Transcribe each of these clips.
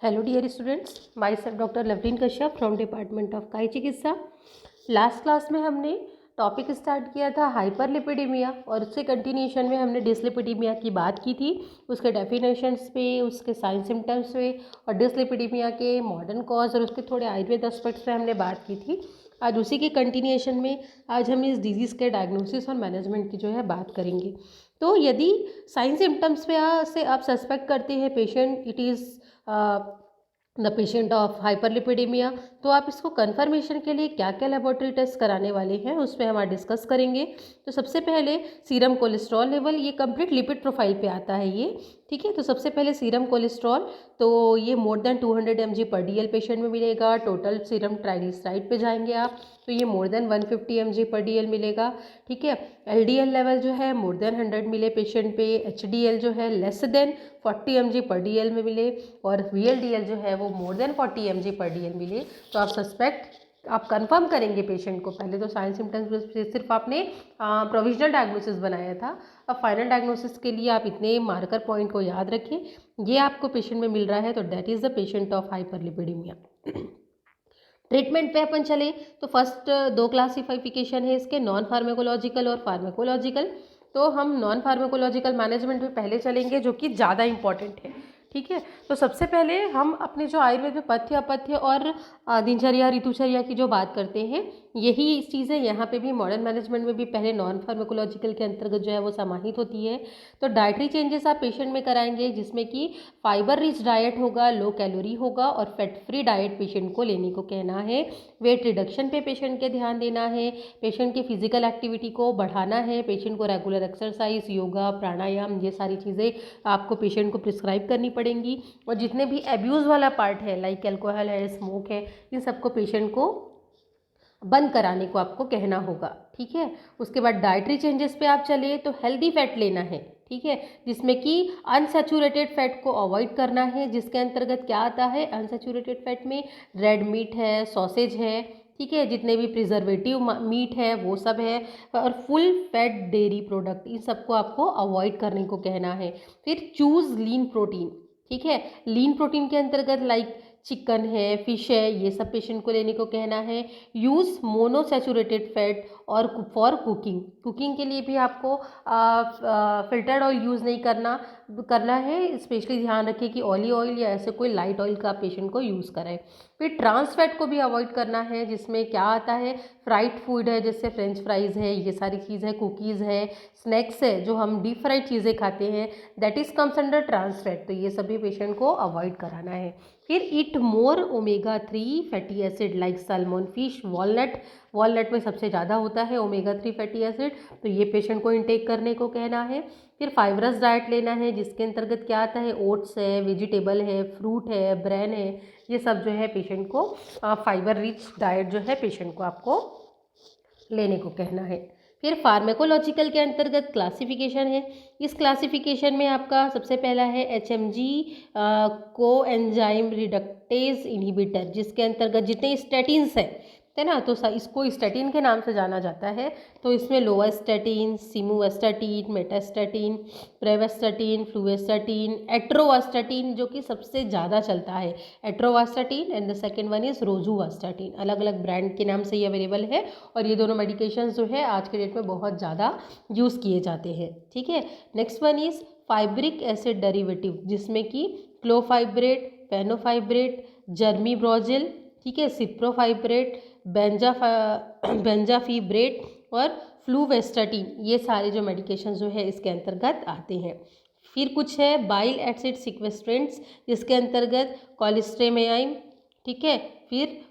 Hello dear students, myself doctor Lovleen Kashyap from department of काई चिकित्सा। Last class में हमने टॉपिक स्टार्ट किया था हाइपरलिपिडेमिया और उससे कंटिन्यूशन में हमने डिसलिपिडीमिया की बात की थी, उसके डेफिनेशंस पे, उसके साइन सिम्टम्स पे और डिसलिपिडीमिया के मॉडर्न कॉज और उसके थोड़े आयुर्वेद एस्पेक्ट्स पे हमने बात की थी। आज उसी के कंटिन्यूशन में आज हम इस डिजीज़ के डायग्नोसिस और मैनेजमेंट की जो है बात करेंगे। तो यदि साइन सिम्टम्स पे से आप सस्पेक्ट करते हैं patient it is the patient of hyperlipidaemia, तो आप इसको कंफर्मेशन के लिए क्या क्या लेबोरेटरी टेस्ट कराने वाले हैं उस पर हम आज डिस्कस करेंगे। तो सबसे पहले सीरम कोलेस्ट्रॉल लेवल, ये कंप्लीट लिपिड प्रोफाइल पे आता है ये, ठीक है। तो सबसे पहले सीरम कोलेस्ट्रॉल, तो ये मोर देन 200 mg पर DL पेशेंट में मिलेगा। टोटल सीरम ट्राइग्लिसराइड पे जाएंगे आप तो ये मोर देन 150 mg पर DL मिलेगा, ठीक है। LDL लेवल जो है मोर देन 100 मिले पेशेंट पे। HDL जो है लेस देन 40 mg पर DL में मिले और VLDL जो है वो मोर देन 40 mg पर DL मिले, तो आप सस्पेक्ट आप कंफर्म करेंगे पेशेंट को। पहले तो साइन सिम्टम्स से सिर्फ आपने प्रोविजनल डायग्नोसिस बनाया था, अब फाइनल डायग्नोसिस के लिए आप इतने मार्कर पॉइंट को याद रखें। ये आपको पेशेंट में मिल रहा है तो that is the patient of hyperlipidaemia. Treatment पे अपन चले तो फर्स्ट दो क्लासिफिकेशन है इसके, नॉन फार्मेकोलॉजिकल और फार्मेकोलॉजिकल। तो हम नॉन फार्मेकोलॉजिकल मैनेजमेंट में पहले चलेंगे जो कि ज़्यादा इंपॉर्टेंट है, ठीक है। तो सबसे पहले हम अपने जो आयुर्वेद में पथ्य अपथ्य और दिनचर्या ऋतुचर्या की जो बात करते हैं, यही चीज़ें यहाँ पे भी मॉडर्न मैनेजमेंट में भी पहले नॉन फार्मेकोलॉजिकल के अंतर्गत जो है वो समाहित होती है। तो डाइटरी चेंजेस आप पेशेंट में कराएंगे जिसमें कि फाइबर रिच डाइट होगा, लो कैलोरी होगा और फैट फ्री डाइट पेशेंट को लेने को कहना है। वेट रिडक्शन पे पेशेंट के ध्यान देना है, पेशेंट की फिजिकल एक्टिविटी को बढ़ाना है, पेशेंट को रेगुलर एक्सरसाइज, योगा, प्राणायाम, ये सारी चीज़ें आपको पेशेंट को प्रिस्क्राइब करनी पड़ेंगी। और जितने भी एब्यूज़ वाला पार्ट है लाइक एल्कोहल है, स्मोक है, इन सबको पेशेंट को बंद कराने को आपको कहना होगा, ठीक है। उसके बाद डाइटरी चेंजेस पे आप चले तो हेल्दी फैट लेना है, ठीक है, जिसमें कि अनसैचुरेटेड फैट को अवॉइड करना है, जिसके अंतर्गत क्या आता है अनसैचुरेटेड फैट में रेड मीट है, सॉसेज है, ठीक है, जितने भी प्रिजर्वेटिव मीट है वो सब है और फुल फैट डेयरी प्रोडक्ट, इन सबको आपको अवॉइड करने को कहना है। फिर चूज़ लीन प्रोटीन, ठीक है। लीन प्रोटीन के अंतर्गत लाइक चिकन है, फिश है, ये सब पेशेंट को लेने को कहना है। यूज़ मोनोसैचुरेटेड फैट और फॉर कुकिंग, कुकिंग के लिए भी आपको फिल्टर्ड ऑयल यूज़ नहीं करना है। स्पेशली ध्यान रखें कि ऑयल या ऐसे कोई लाइट ऑयल का पेशेंट को यूज़ करें। फिर ट्रांस फैट को भी अवॉइड करना है, जिसमें क्या आता है फ्राइड फूड है, जैसे फ्रेंच फ्राइज़ है, ये सारी चीज़ है, कुकीज़ है, स्नैक्स है, जो हम डीप फ्राइड चीज़ें खाते हैं, that is comes under trans fat, तो ये सभी पेशेंट को अवॉइड कराना है। फिर eat more omega 3 fatty acid like salmon, fish, walnut में सबसे ज़्यादा होता है ओमेगा 3 फैटी एसिड, तो ये पेशेंट को इनटेक करने को कहना है। फिर फाइबरस डाइट लेना है, जिसके अंतर्गत क्या आता है ओट्स है, वेजिटेबल है, फ्रूट है, ब्रेन है, ये सब जो है पेशेंट को फाइबर रिच डाइट जो है पेशेंट को आपको लेने को कहना है। फिर फार्मेकोलॉजिकल के अंतर्गत क्लासिफिकेशन है, इस क्लासिफिकेशन में आपका सबसे पहला है HMG को एंजाइम रिडक्टेज इनहिबिटर, जिसके अंतर्गत जितने स्टैटिन्स है ना, तो इसको स्टैटिन के नाम से जाना जाता है। तो इसमें लोवास्टैटिन, सिमुवास्टैटिन, मेटास्टैटिन, प्रेवास्टैटिन, फ्लुवेस्टैटिन, एट्रोवास्टैटिन जो कि सबसे ज़्यादा चलता है, atorvastatin and the second one is rosuvastatin, अलग अलग ब्रांड के नाम से ये अवेलेबल है और ये दोनों मेडिकेशंस जो है आज के डेट में बहुत ज़्यादा यूज़ किए जाते हैं, ठीक है। Next one is fabric acid derivative, जिसमें कि क्लोफाइब्रेट, पेनोफाइब्रेट, जर्मीब्रोजिल, ठीक है, सिप्रोफाइब्रेट, बेंजाफिब्रेट और फ्लूवेस्टाटिन, ये सारे जो मेडिकेशन जो है इसके अंतर्गत आते हैं। फिर कुछ है बाइल एसिड सिक्वेस्ट्रेंट्स, जिसके अंतर्गत कॉलेस्ट्रेमाइन, ठीक है, फिर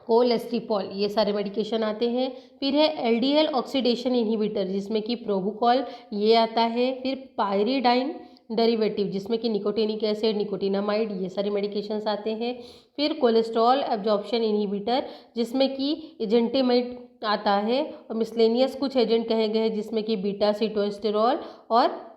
कोलेस्टिपॉल, ये सारे मेडिकेशन आते हैं। फिर है LDL ऑक्सीडेशन इनहिबिटर, जिसमें कि प्रोबुकॉल ये आता है। फिर पायरिडाइन डेरिवेटिव, जिसमें कि निकोटिनिक एसिड, निकोटिनामाइड, ये सारे मेडिकेशंस आते हैं। फिर कोलेस्ट्रॉल एब्जॉर्प्शन इनहिबिटर, जिसमें कि एजेंटेमाइड आता है और मिसलेनियस कुछ एजेंट कहे गए हैं, जिसमें कि बीटा सिटोस्टेरॉल और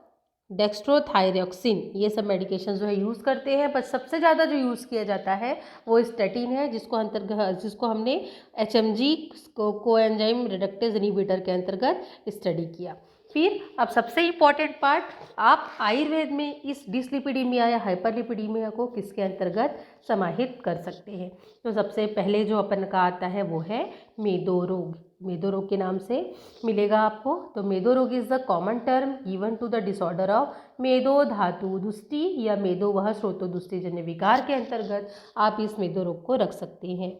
डेक्स्ट्रोथायरॉक्सिन, ये सब मेडिकेशन जो है यूज़ करते हैं। पर सबसे ज़्यादा जो यूज़ किया जाता है वो स्टैटिन है, जिसको हमने HMG को एंजाइम रिडक्टेज इनहिबिटर के अंतर्गत स्टडी किया। फिर अब सबसे इम्पॉर्टेंट पार्ट, आप आयुर्वेद में इस डिसलिपिडीमिया या हाइपरलिपिडीमिया को किसके अंतर्गत समाहित कर सकते हैं। तो सबसे पहले जो अपन का आता है वो है मेदो रोग। मेदो रोग के नाम से मिलेगा आपको। तो medo rog is the common term given to the disorder of medo dhatu dushti या मेदो वह स्रोतोदुष्टि जन्य विकार के अंतर्गत आप इस मेदो रोग को रख सकते हैं।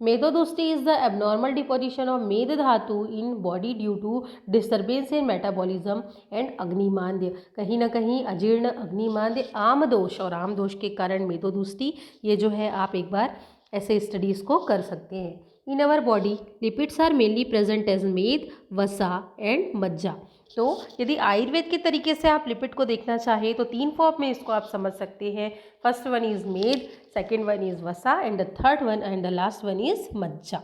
Medodushti is the abnormal deposition of meda dhatu in body due to disturbance in metabolism and agnimandya. कहीं ना कहीं अजीर्ण, अग्निमांद्य, आमदोष और आमदोष के कारण मेदोदुष्टि, ये जो है आप एक बार ऐसे स्टडीज़ को कर सकते हैं। In our body lipids are mainly present as मेद, वसा एंड मज्जा। तो यदि आयुर्वेद के तरीके से आप लिपिड को देखना चाहें तो 3 फॉर्म में इसको आप समझ सकते हैं। फर्स्ट वन इज मेद, सेकेंड वन इज वसा and the third one and the last one is मज्जा।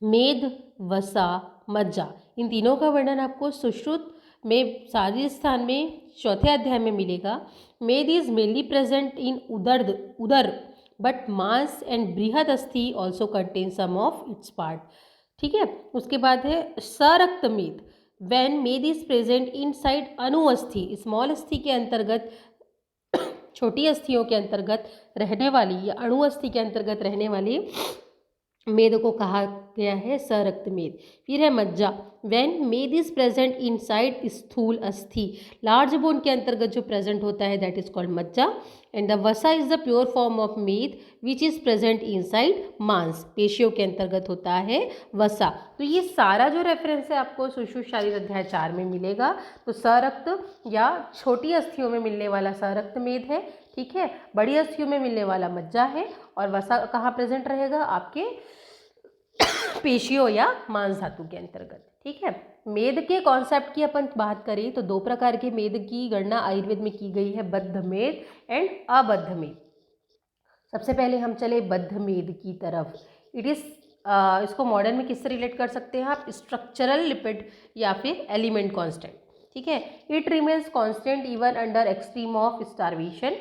मेद, वसा, मज्जा, इन तीनों का वर्णन आपको सुश्रुत में शारीरिक स्थान में चौथे अध्याय में मिलेगा। मेद इज मेनली प्रेजेंट इन उदर बट मांस एंड बृहद अस्थि also contain some of its part. ठीक है, उसके बाद है सरक्त मेद। व्हेन मेद इज प्रेजेंट इन साइड अनुअस्थि, स्मॉल अस्थि के अंतर्गत, छोटी अस्थियों के अंतर्गत रहने वाली या अणु अस्थि के अंतर्गत रहने वाली मेद को कहा गया है सरक्त मेद। फिर है मज्जा। व्हेन मेद इज प्रेजेंट इनसाइड स्थूल अस्थि, लार्ज बोन के अंतर्गत जो प्रेजेंट होता है दैट इज कॉल्ड मज्जा। एंड द वसा is the pure form of मेद विच इज प्रेजेंट इनसाइड मांस, पेशियों के अंतर्गत होता है वसा। तो ये सारा जो रेफरेंस है आपको सुश्रुत शारीर अध्याय 4 में मिलेगा। तो सरक्त या छोटी अस्थियों में मिलने वाला सरक्त मेद है, ठीक है, बड़ी अस्थियों में मिलने वाला मज्जा है, और वसा कहाँ प्रेजेंट रहेगा, आपके पेशियों या मांस धातु के अंतर्गत। ठीक है, मेद के कॉन्सेप्ट की अपन बात करें तो 2 प्रकार के मेद की गणना आयुर्वेद में की गई है, बद्ध मेद एंड अबद्ध मेद। सबसे पहले हम चले बद्ध मेद की तरफ। इट इज इसको मॉडर्न में किससे रिलेट कर सकते हैं आप, स्ट्रक्चरल लिपिड या फिर एलिमेंट कांस्टेंट। ठीक है, it remains constant even under extreme of starvation.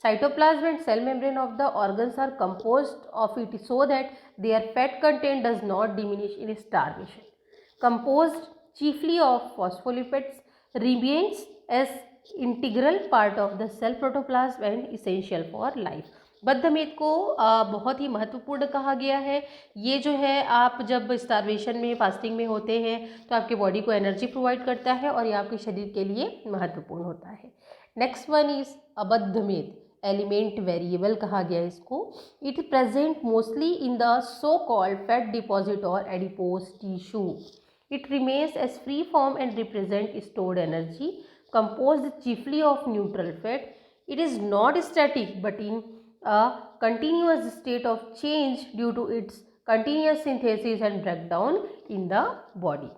Cytoplasm and cell membrane of the organs are composed of it so that their fat content does not diminish in starvation. Composed chiefly of phospholipids, remains as integral part of the cell protoplasm and essential for life. बद्ध मेद को बहुत ही महत्वपूर्ण कहा गया है। ये जो है आप जब स्टार्वेशन में, फास्टिंग में होते हैं तो आपके बॉडी को एनर्जी प्रोवाइड करता है और ये आपके शरीर के लिए महत्वपूर्ण होता है। नेक्स्ट वन इज अबद्ध मेद, एलिमेंट वेरिएबल कहा गया इसको। It present mostly in the so called fat deposit और adipose tissue. It remains as free form and represent stored energy, composed chiefly of neutral fat. It is not static but in a continuous state of change due to its continuous synthesis and breakdown in the body.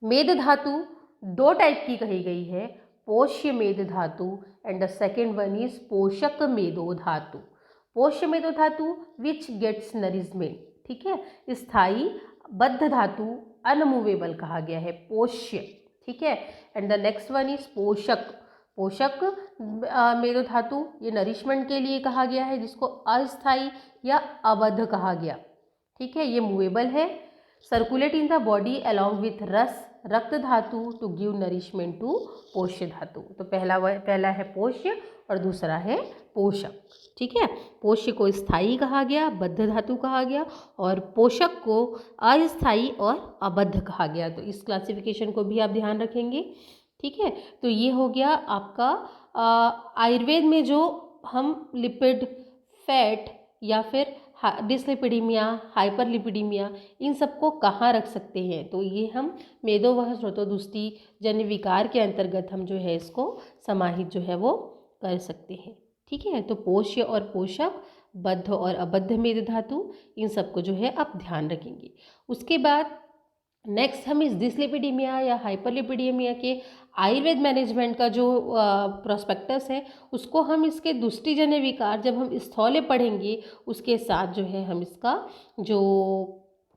मेद धातु 2 type की कही गई है, पोष्य मेद धातु and the second one is पोषक मेदो धातु। पोष्य मेदो धातु विच गेट्स नरिशमेंट, ठीक है, स्थायी। बद्ध धातु अनमूवेबल कहा गया है, पोष्य, ठीक है। And the next one is पोषक। पोषक मेदो धातु ये नरिशमेंट के लिए कहा गया है, जिसको अस्थायी या अबद्ध कहा गया, ठीक है। ये मूवेबल है, circulate in the body along with रस, रक्त धातु टू गिव नरिशमेंट टू पोष्य धातु। तो पहला है पोष्य और दूसरा है पोषक, ठीक है। पोष्य को स्थायी कहा गया, बद्ध धातु कहा गया, और पोषक को अस्थायी और अबद्ध कहा गया। तो इस क्लासिफिकेशन को भी आप ध्यान रखेंगे, ठीक है। तो ये हो गया आपका आयुर्वेद में जो हम लिपिड, फैट या फिर डिसलिपिडीमिया, हाइपरलिपिडीमिया, इन सबको कहाँ रख सकते हैं। तो ये हम मेदोवह स्रोतोदुष्टि जन्य विकार के अंतर्गत हम जो है इसको समाहित जो है वो कर सकते हैं, ठीक है। तो पोष्य और पोषक, बद्ध और अबद्ध मेद धातु, इन सबको जो है आप ध्यान रखेंगे। उसके बाद नेक्स्ट हम इस डिसलिपिडीमिया या हाइपरलिपिडीमिया के आयुर्वेद मैनेजमेंट का जो प्रोस्पेक्टस है उसको हम इसके दुष्टिजन्य विकार जब हम स्थौल्य पढ़ेंगे उसके साथ जो है हम इसका जो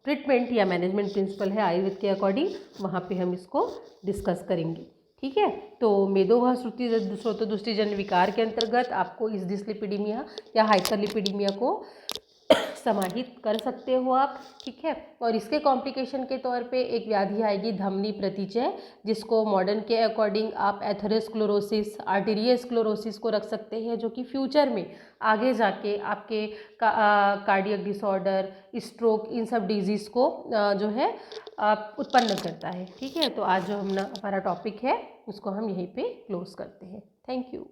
ट्रीटमेंट या मैनेजमेंट प्रिंसिपल है आयुर्वेद के अकॉर्डिंग वहाँ पे हम इसको डिस्कस करेंगे, ठीक है। तो मेदोवह स्रोतोदुष्टिजन्य विकार के अंतर्गत आपको इस डिसलिपिडीमिया या हाइपरलिपिडीमिया को समाहित कर सकते हो आप, ठीक है। और इसके कॉम्प्लिकेशन के तौर पे एक व्याधि आएगी धमनी प्रतिचय, जिसको मॉडर्न के अकॉर्डिंग आप एथेरोस्क्लेरोसिस, आर्टेरियोस्क्लेरोसिस को रख सकते हैं, जो कि फ्यूचर में आगे जाके आपके कार्डियक डिसऑर्डर, स्ट्रोक, इन सब डिजीज़ को जो है उत्पन्न करता है, ठीक है। तो आज जो हमारा टॉपिक है उसको हम यहीं पे क्लोज करते हैं। Thank you.